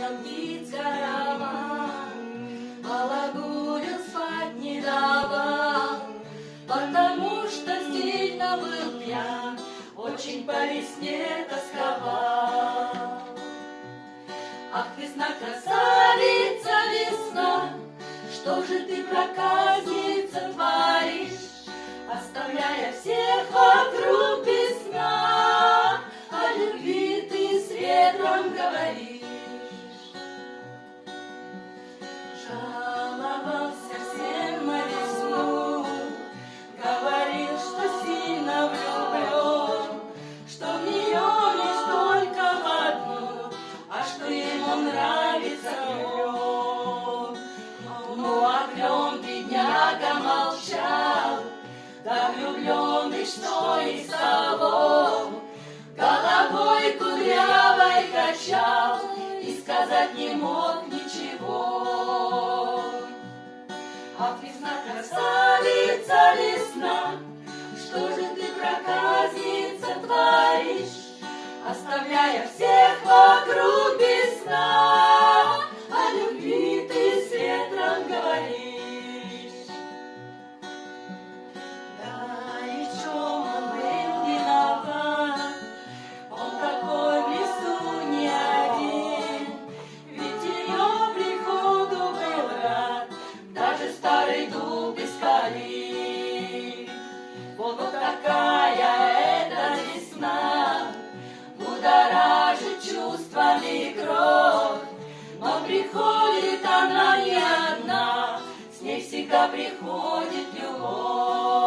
сердцем птица рава, балагурил, спать не давал, потому что сильно был пьян, очень по весне тосковал. Ах, весна, красавица, весна, что же ты, проказница, творишь, оставляя всех вокруг без сна, о любви ты с ветром говоришь. Жаловался всем на весну, говорил, что сильно влюблен, что в нее лишь только в одну, а что ему нравится клен. Ну а клен, бедняга, молчал, да влюбленный что из того, головой кудрявой качал и сказать не мог ничего. Ах, весна, красавица, весна, что же ты, проказница, творишь, оставляя всех вокруг без сна, о любви ты с ветром говоришь. Да и в чем он был виноват, он такой в лесу не один, ведь ее приходу был рад даже старый дуб из калин. Вот такая эта весна, будоражит чувствами кровь, но приходит она не одна, с ней всегда приходит любовь.